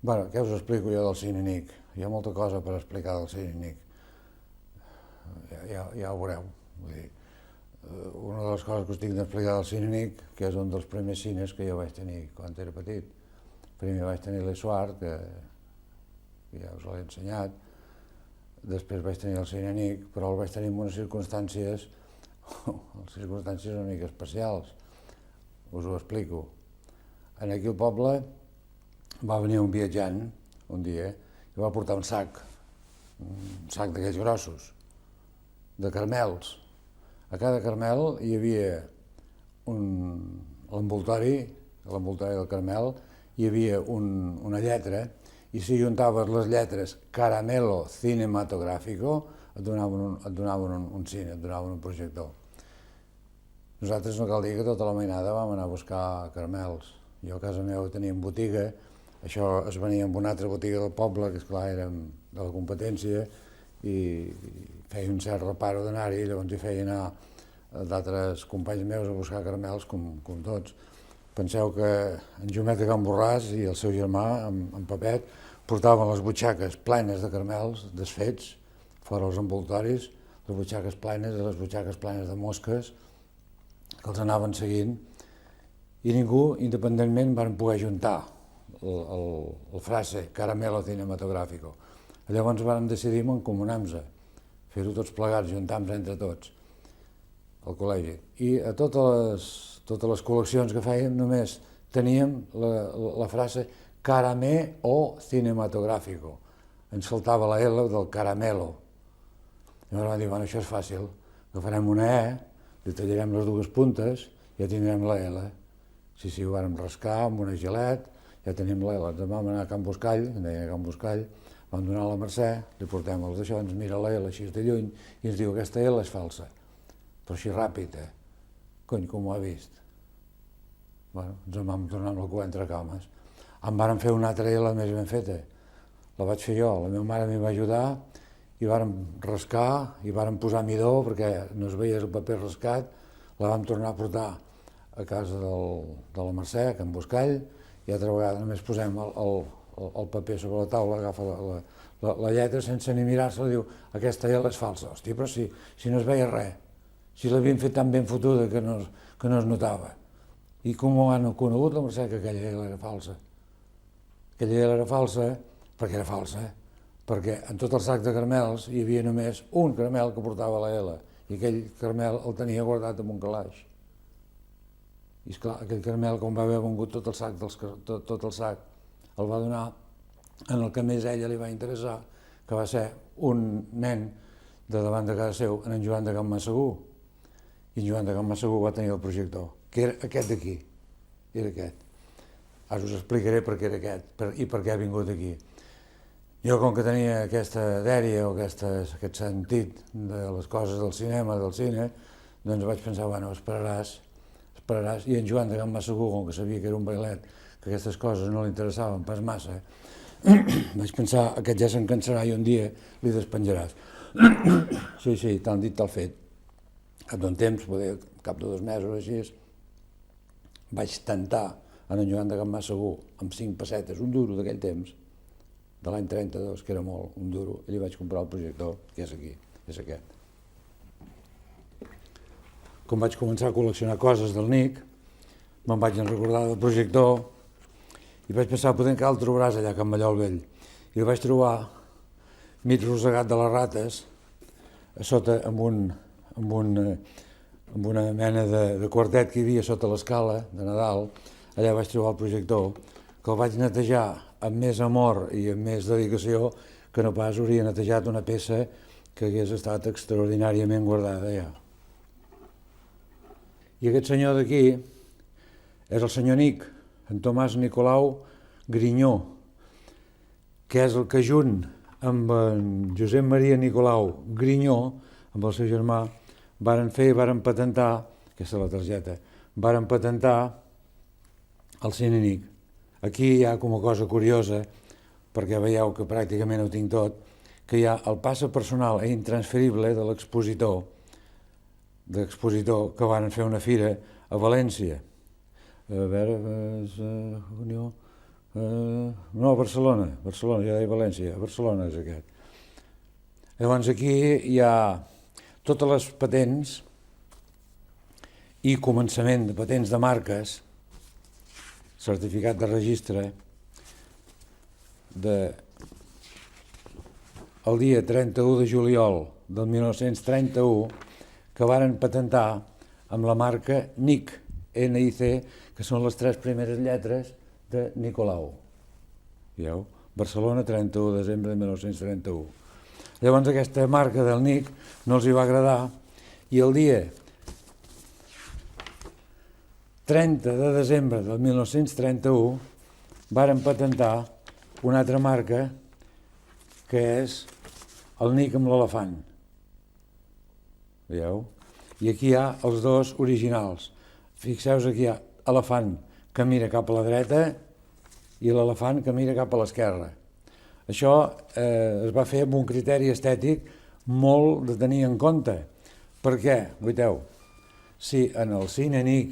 Bueno, què us explico jo del Cinenic? Hi ha molta cosa per explicar del Cinenic. Ja ho veureu. Vull dir, una de les coses que us tinc d'explicar del Cinenic, que és un dels primers cines que jo vaig tenir quan era petit. Primer vaig tenir l'Essuar, que ja us l'he ensenyat, després vaig tenir el Cinenic, però el vaig tenir en unes circumstàncies una mica especials. Us ho explico. En aquí al poble va venir un viatjant un dia i va portar un sac d'aquells grossos, de caramels. A cada caramel hi havia l'envoltori del caramel, hi havia una lletra, i si juntaves les lletres Caramelo Cinematográfico et donaven un cine, et donaven un projector. Nosaltres no cal dir que tota la mainada vam anar a buscar caramels. Jo a casa meva teníem botiga, això es venia amb una altra botiga del poble, que esclar érem de la competència, i feia un cert reparo d'anar-hi, llavors hi feia anar d'altres companys meus a buscar caramels com tots. Penseu que en Jometa Can Borràs i el seu germà, en Pepet, portaven les butxaques plenes de caramels desfets, fora els envoltoris, les butxaques plenes i les butxaques plenes de mosques, que els anaven seguint, i ningú, independentment, van poder juntar el frase Caramelo Cinematográfico. Llavors vam decidir mancomunar-nos, fer-ho tots plegats, juntar-nos entre tots, al col·legi. I a totes les col·leccions que fèiem només teníem la frase Caramelo Cinematográfico. Ens faltava la L del caramelo. Llavors vam dir, bueno, això és fàcil, agafarem una E, li tallarem les dues puntes i ja tindrem la L. Sí, ho vàrem rascar amb una gilet, ja tenim la L. Ens vam anar a Can Buscall, en deia Can Buscall, vam donar a la Mercè, li portem els d'això, ens mira la L així de lluny i ens diu, aquesta L és falsa. Però així ràpid, Cony, com ho ha vist? Bueno, ens en vam tornar amb el cua entre cames. En vàrem fer una altra L més ben feta. La vaig fer jo, la meva mare m'hi va ajudar, i vàrem rascar, i vàrem posar midó perquè no es veia el paper rascat, la vam tornar a portar a casa de la Mercè, a Can Buscall, i altra vegada només posem el paper sobre la taula, agafa la lletra sense ni mirar-se, diu, aquesta L és falsa. Hòstia, però si no es veia res, si l'havien fet tan ben fotuda que no es notava. I com ho han conegut la Mercè que aquella L era falsa? Aquella L era falsa perquè era falsa, perquè en tot el sac de caramels hi havia només un caramel que portava la L, i aquell caramel el tenia guardat en un calaix. I esclar, aquell caramel, com va haver vengut tot el sac, el va donar en el que més a ella li va interessar, que va ser un nen de davant de casa seu, en Joan de Can Massegú. I en Joan de Can Massegú va tenir el projector, que era aquest d'aquí, era aquest. Ara us explicaré per què era aquest i per què ha vingut aquí. Jo, com que tenia aquesta dèria o aquest sentit de les coses del cinema, del cine, doncs vaig pensar, bueno, esperaràs, i en Joan de Can Massegú, com que sabia que era un bailet, que aquestes coses no li interessaven pas massa, vaig pensar, aquest ja se'n cansarà i un dia li despenjaràs. Sí, tal dit, tal fet. Cap d'un temps, poder, cap de 2 mesos així, vaig tentar en Joan de Can Massegú amb 5 pessetes, un duro d'aquell temps, de l'any 32, que era molt, un duro, i li vaig comprar el projector, que és aquí, és aquest. Com vaig començar a col·leccionar coses del Nic, me'n vaig recordar del projector i vaig pensar, poder que el trobaràs allà a Can Mallol Vell. I el vaig trobar mig rosegat de les rates, a sota amb una mena de quartet que hi havia sota l'escala de Nadal. Allà vaig trobar el projector, que el vaig netejar amb més amor i amb més dedicació que no pas hauria netejat una peça que hagués estat extraordinàriament guardada ja. I aquest senyor d'aquí és el senyor Nic, en Tomàs Nicolau Grinyó, que és el que junt amb en Josep Maria Nicolau Grinyó, amb el seu germà, varen fer i varen patentar, aquesta és la targeta, varen patentar el Cinenic. Aquí hi ha com a cosa curiosa, perquè veieu que pràcticament ho tinc tot, que hi ha el passe personal i intransferible de l'expositor que van fer una fira a València. A veure, Unió, No, Barcelona, ja deia València, Barcelona és aquest. Llavors aquí hi ha totes les patents i començament de patents de marques, certificat de registre, el dia 31 de juliol del 1931, que varen patentar amb la marca NIC, N-I-C, que són les 3 primeres lletres de Nicolau. Veieu? Barcelona, 31 de desembre de 1931. Llavors aquesta marca del NIC no els hi va agradar i el dia 30 de desembre del 1931 varen patentar una altra marca que és el NIC amb l'elefant. Veieu? I aquí hi ha els dos originals. Fixeu-vos, aquí hi ha elefant que mira cap a la dreta i l'elefant que mira cap a l'esquerra. Això es va fer amb un criteri estètic molt de tenir en compte. Per què? Veiteu, si en el cine NIC,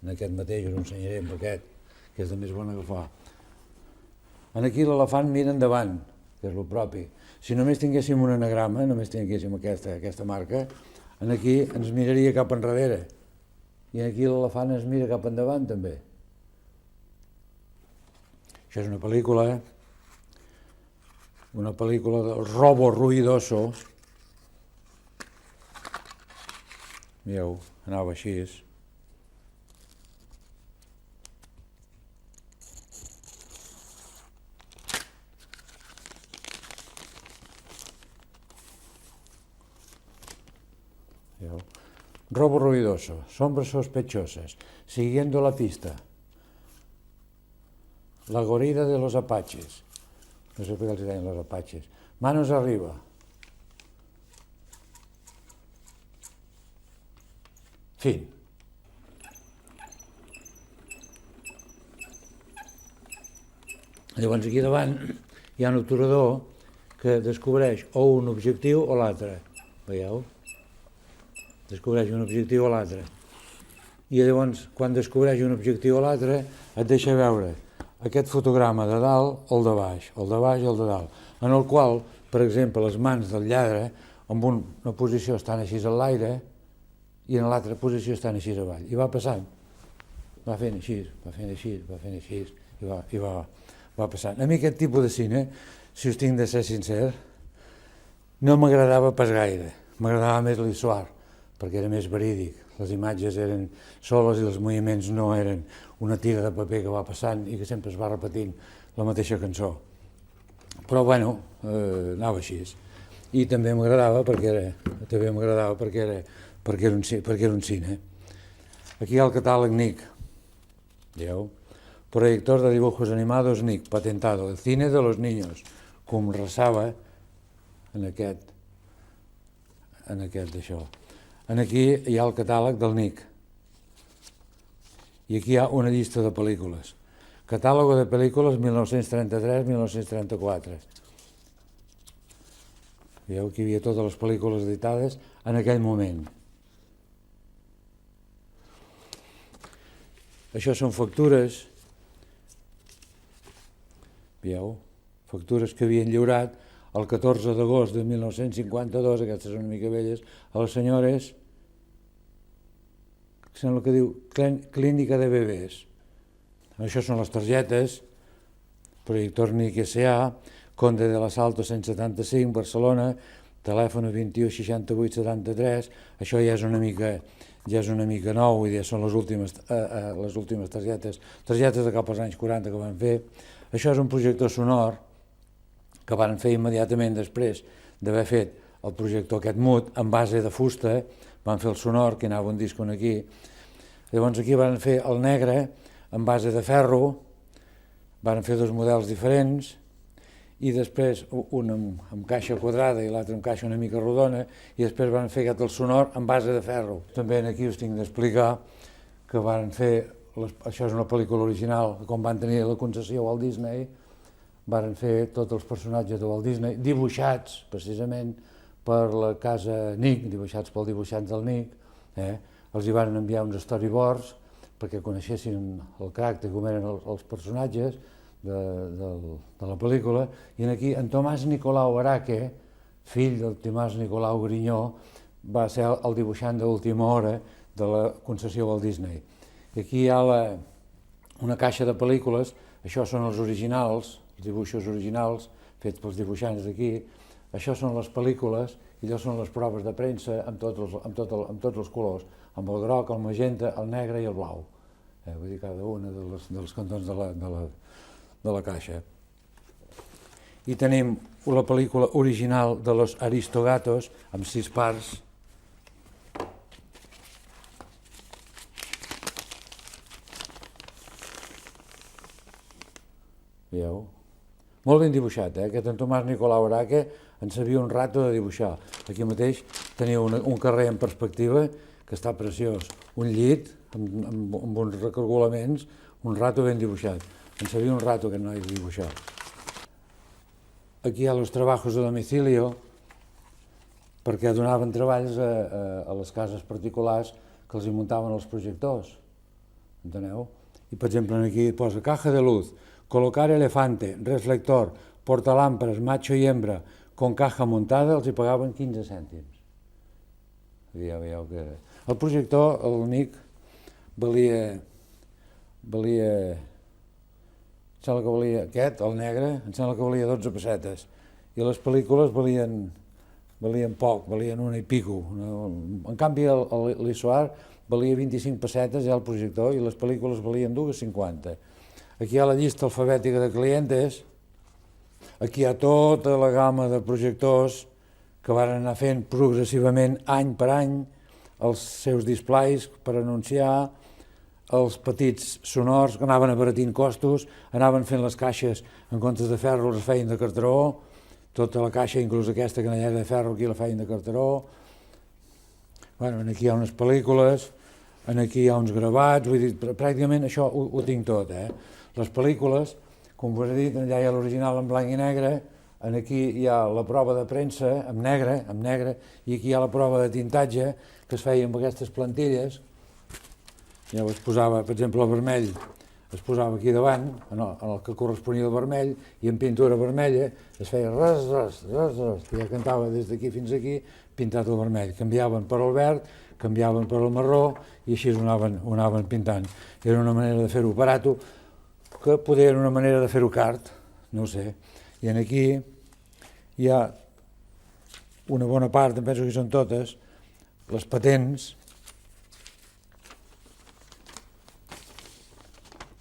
en aquest mateix us ho ensenyaré amb aquest, que és de més bon agafar, en aquí l'elefant mira endavant, que és el propi. Si només tinguéssim un anagrama, només tinguéssim aquesta marca, en aquí ens miraria cap enrere i aquí l'elefant ens mira cap endavant també. Això és una pel·lícula del Robo Ruidoso. Veieu, anava així. Veieu? Robo ruidoso, sombras sospechosas, siguiendo la pista. La guarida de los apaches. No sé per què els deien los apaches. Manos arriba. Fin. Llavors aquí davant hi ha un obturador que descobreix o un objectiu o l'altre. Veieu? Descobreix un objectiu o l'altre. I llavors, quan descobreix un objectiu o l'altre, et deixa veure aquest fotograma de dalt o el de baix, el de baix i el de dalt, en el qual, per exemple, les mans del lladre en una posició estan així a l'aire i en l'altra posició estan així avall. I va passant, va fent així, va fent així, va fent així, i va passant. A mi aquest tipus de cine, si us tinc de ser sincer, no m'agradava pas gaire, m'agradava més l'Issoire, perquè era més verídic. Les imatges eren soles i els moviments no eren una tira de paper que va passant i que sempre es va repetint la mateixa cançó. Però bueno, anava així. I també m'agradava perquè era un cine. Aquí hi ha el catàleg NIC. Veieu? Proyector de dibujos animados NIC, patentado. El cine de los niños, com resava en aquest d'això. Aquí hi ha el catàleg del NIC. I aquí hi ha una llista de pel·lícules. Catàlogo de pel·lícules 1933-1934. Veieu que hi havia totes les pel·lícules editades en aquell moment. Això són factures. Veieu? Factures que havien lliurat el 14 d'agost de 1952, aquestes són una mica velles, a les senyores, que sembla que diu Clínica de Bebès. Això són les targetes, Proyector NIC S.A., Conde de l'Asalto 175, Barcelona, telèfon 21 68 73, això ja és una mica nou, i ja són les últimes targetes de cap als anys 40 que van fer. Això és un projector sonor que van fer immediatament després d'haver fet el projector aquest mut en base de fusta, van fer el sonor, que anava un disc aquí. Llavors aquí van fer el negre en base de ferro, van fer dos models diferents, i després un amb caixa quadrada i l'altre amb caixa una mica rodona, i després van fer aquest el sonor en base de ferro. També aquí us tinc d'explicar que van fer, això és una pel·lícula original, com van tenir la concessió Walt Disney, van fer tots els personatges de Walt Disney, dibuixats precisament per la casa NIC, dibuixats pels dibuixants del NIC, els hi van enviar uns storyboards perquè coneixessin el caràcter, com eren els personatges, de la pel·lícula, i aquí en Tomàs Nicolau Araque, fill del Tomàs Nicolau Grinyó, va ser el dibuixant d'última hora de la concessió Walt Disney. I aquí hi ha una caixa de pel·lícules, això són els originals, els dibuixos originals fets pels dibuixants d'aquí, això són les pel·lícules i allò són les proves de premsa amb tots els colors, amb el groc, el magenta, el negre i el blau. Vull dir, cada una dels cantons de la caixa. I tenim la pel·lícula original de Los Aristogatos amb 6 parts. Veieu? Molt ben dibuixat, aquest en Tomàs Nicolau Araque en sabia un rato de dibuixar. Aquí mateix teniu un carrer en perspectiva que està preciós, un llit amb uns recargolaments, un rato ben dibuixat. En sabia un rato aquest noi de dibuixar. Aquí hi ha els trabajos de domicilio, perquè donaven treballs a les cases particulars que els hi muntaven els projectors, enteneu? I per exemple aquí posa caja de luz, colocar elefante, reflector, portalámparas, macho y hembra, con caja montada, els hi pagaven 15 cèntims. Veieu que... El projector, l'únic, valia... Em sembla que valia aquest, el negre, em sembla que valia 12 pessetes. I les pel·lícules valien poc, valien una i pico. En canvi, l'Issoar valia 25 pessetes, ja el projector, i les pel·lícules valien 2,50. Aquí hi ha la llista alfabètica de clientes, aquí hi ha tota la gamma de projectors que van anar fent progressivament, any per any, els seus displays per anunciar, els petits sonors que anaven abaratint costos, anaven fent les caixes en comptes de ferro, les feien de cartró, tota la caixa, inclús aquesta canellera de ferro, aquí la feien de cartró. Aquí hi ha unes pel·lícules, aquí hi ha uns gravats, vull dir, pràcticament això ho tinc tot, Les pel·lícules, com us he dit, allà hi ha l'original en blanc i negre, aquí hi ha la prova de premsa en negre, i aquí hi ha la prova de tintatge que es feia amb aquestes plantilles. Ja es posava, per exemple, el vermell, es posava aquí davant, en el que corresponia al vermell, i en pintura vermella es feia res, i ja cantava des d'aquí fins aquí, pintat el vermell. Canviaven per el verd, canviaven per el marró, i així ho anaven pintant. Era una manera de fer-ho barato, que poder era una manera de fer-ho cart, no ho sé. I aquí hi ha una bona part, em penso que són totes, les patents,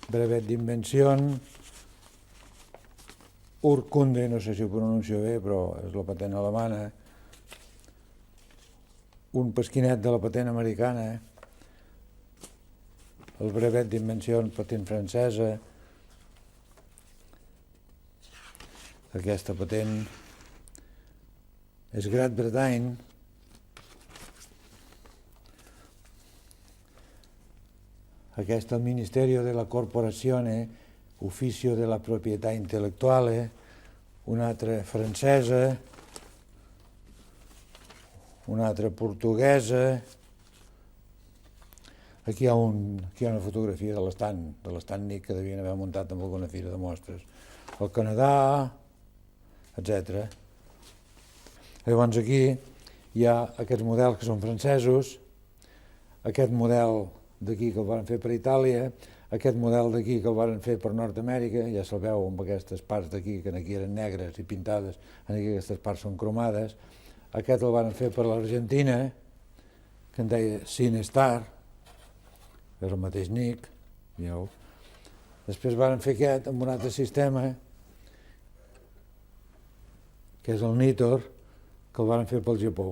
brevet d'invenció, Urkunde, no sé si ho pronuncio bé, però és la patent alemana, un pesquinet de la patent americana, el brevet d'invenció, patent francesa, aquesta patent és Gran Bretany, aquesta el Ministerio de la Corporazione, Ufficio de la Proprietà Intellettuale, una altra francesa, una altra portuguesa. Aquí hi ha una fotografia de l'estant Nick que devien haver muntat en alguna fira de mostres. El Canadà, etc. Llavors aquí hi ha aquests models que són francesos, aquest model d'aquí que el van fer per Itàlia, aquest model d'aquí que el van fer per Nord-Amèrica, ja se'l veu amb aquestes parts d'aquí, que aquí eren negres i pintades, aquí aquestes parts són cromades, aquest el van fer per l'Argentina, que en deia Cinestar, és el mateix Nick, veieu? Després van fer aquest amb un altre sistema, que és el Nitor, que el van fer pel Japó.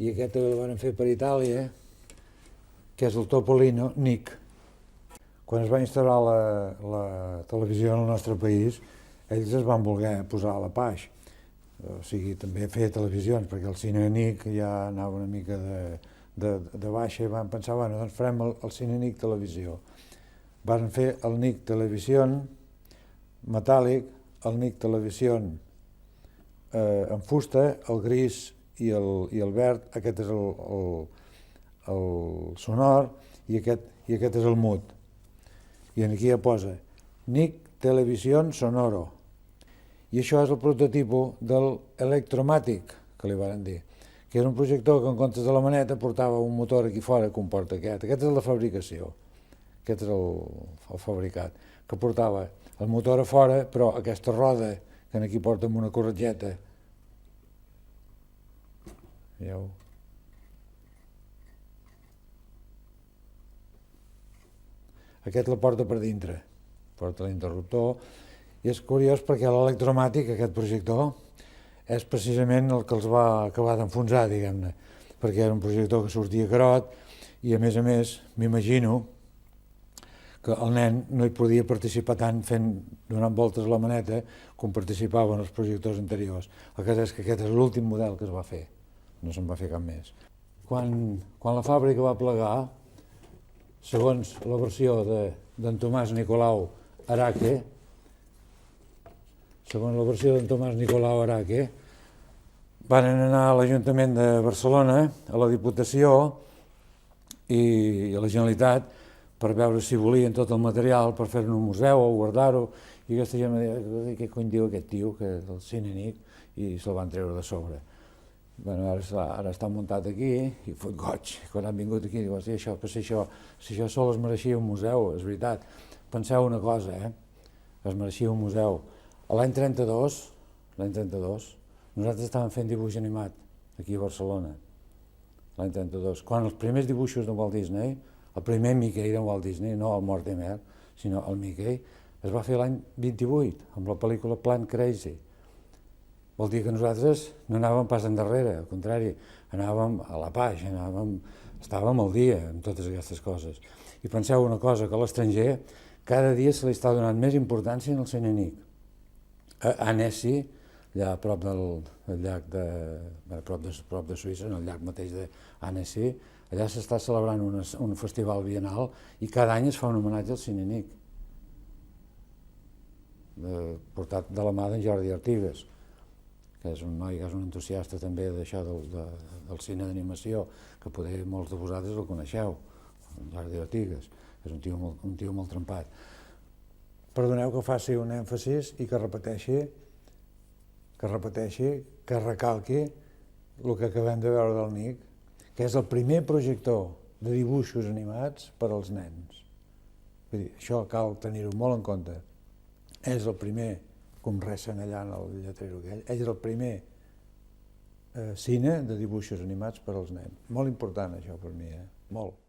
I aquest el van fer per Itàlia, que és el Topolino Nick. Quan es va instal·lar la televisió en el nostre país, ells es van voler posar a la paix. O sigui, també feia televisions, perquè el cine Nick ja anava una mica de baixa i van pensar, bueno, doncs farem el cine Nick televisió. Van fer el Nick Televisió metàl·lic, el Nick Televisió en fusta, el gris i el verd, aquest és el sonor i aquest és el mut. I aquí ja posa NIC Television Sonoro. I això és el prototip de l'Electromatic, que li van dir, que era un projector que en comptes de la maneta portava un motor aquí fora que comporta aquest. Aquest és la fabricació, aquest és el fabricat, que portava el motor a fora, però aquesta roda que aquí porta amb una corretgeta. Veieu? Aquest la porta per dintre, porta l'interruptor, i és curiós perquè l'Electromàtic, aquest projector, és precisament el que els va acabar d'enfonsar, diguem-ne, perquè era un projector que sortia carot i a més, m'imagino que el nen no hi podia participar tant donant voltes a la maneta com participava en els projectors anteriors. El cas és que aquest és l'últim model que es va fer, no se'n va fer cap més. Quan la fàbrica va plegar, segons la versió d'en Tomàs Nicolau Araque, van anar a l'Ajuntament de Barcelona, a la Diputació i a la Generalitat per veure si volien tot el material per fer-ne un museu o guardar-ho, i aquesta gent va dir, què cony diu aquest tio, que és el cine NIC, i se'l van treure de sobre. Ara està muntat aquí i fot goig. Quan han vingut aquí, diu, si això sol es mereixia un museu, és veritat. Penseu una cosa, es mereixia un museu. L'any 32, nosaltres estàvem fent dibuix animat aquí a Barcelona, l'any 32, quan els primers dibuixos de Walt Disney, el primer Mickey de Walt Disney, no el Mortimer, sinó el Mickey, es va fer l'any 28, amb la pel·lícula Plan Crazy. Vol dir que nosaltres no anàvem pas endarrere, al contrari, anàvem a la page, estàvem al dia amb totes aquestes coses. I penseu una cosa, que a l'estranger cada dia se li està donant més importància en el cine NIC. A Annecy, allà a prop del llac prop de Suïssa, en el llac mateix d'Annecy, allà s'està celebrant un festival bienal i cada any es fa un homenatge al cine NIC, portat de la mà d'en Jordi Artigas, que és un noi que és un entusiasta també d'això del cine d'animació, que poder molts de vosaltres el coneixeu, Jordi Artigas, és un tio molt trempat. Perdoneu que faci un èmfasis i que repeteixi, que recalqui el que acabem de veure del NIC, que és el primer projector de dibuixos animats per als nens. Vull dir, això cal tenir-ho molt en compte. És el primer, com recen allà en el lletrero aquell, és el primer cine de dibuixos animats per als nens. Molt important això per mi, molt.